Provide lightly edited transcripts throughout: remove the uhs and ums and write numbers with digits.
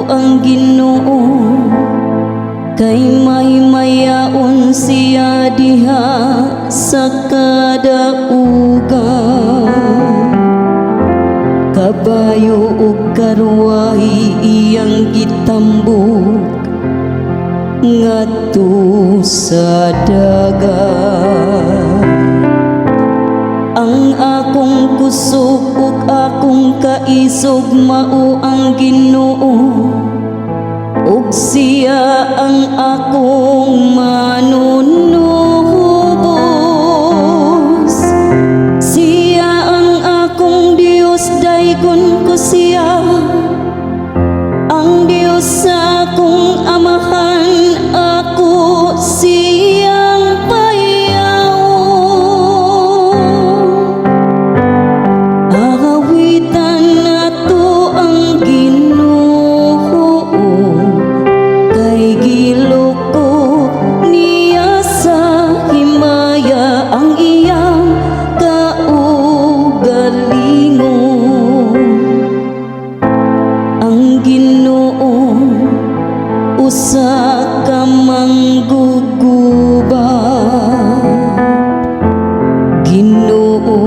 ang Ginoo, kay may mayaon siya diha sa kadaugan. Kabayo ug karwahi iyang gitambok ngadto sa dagat. Ang akong kusog ug akong kaisog mao ang Ginoo, ug siya ang akong manunubos. Siya ang akong Dios, daygon ko siya, ang Dios sa akong amahan, ako siyang payaon. Awitan nato ang Ginoo, kay giloko niya sa himaya ang iyang kaugalingon. Ang Ginoo usa ka manggugubat, Ginoo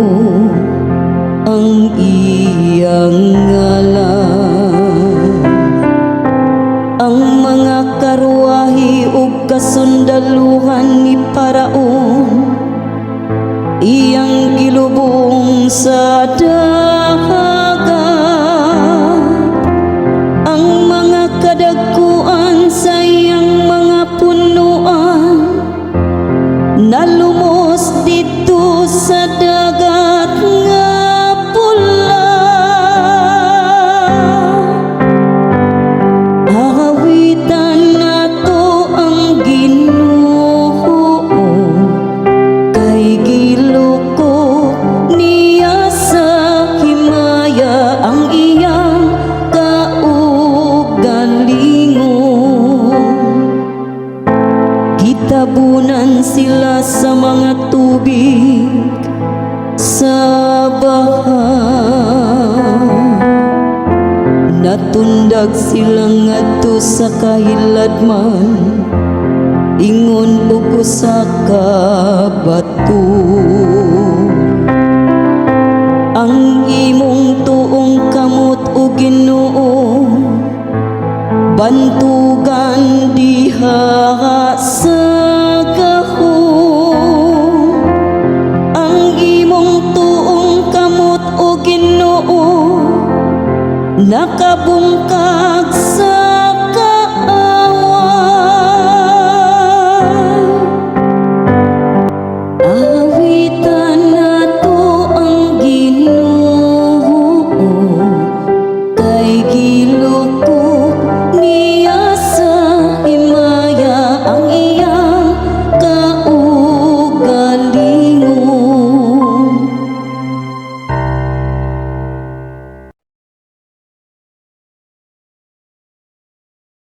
ang iyang ngalan. Ang mga karwahi ug kasundaluhan ni Paraon iyang gilubong sa dagat. Ang mga kadagkuan sa iyang mga punuan nalumos dito sa dagat nga pula. Awitan nato ang Ginoo, kay giloko niya sa himaya ang iyang kaugalingon. Gitabunan sila sa mga tubig sa baha, natundag sila ngadto sa kahiladman, ingon ug usa ka bato. Ang imong tuong kamot o Ginoo, bantugan diha sa gahom. Ang imong tuong kamot o Ginoo, nakabungkag sa kaaway. Awitan nato ang Ginoo, kay gilo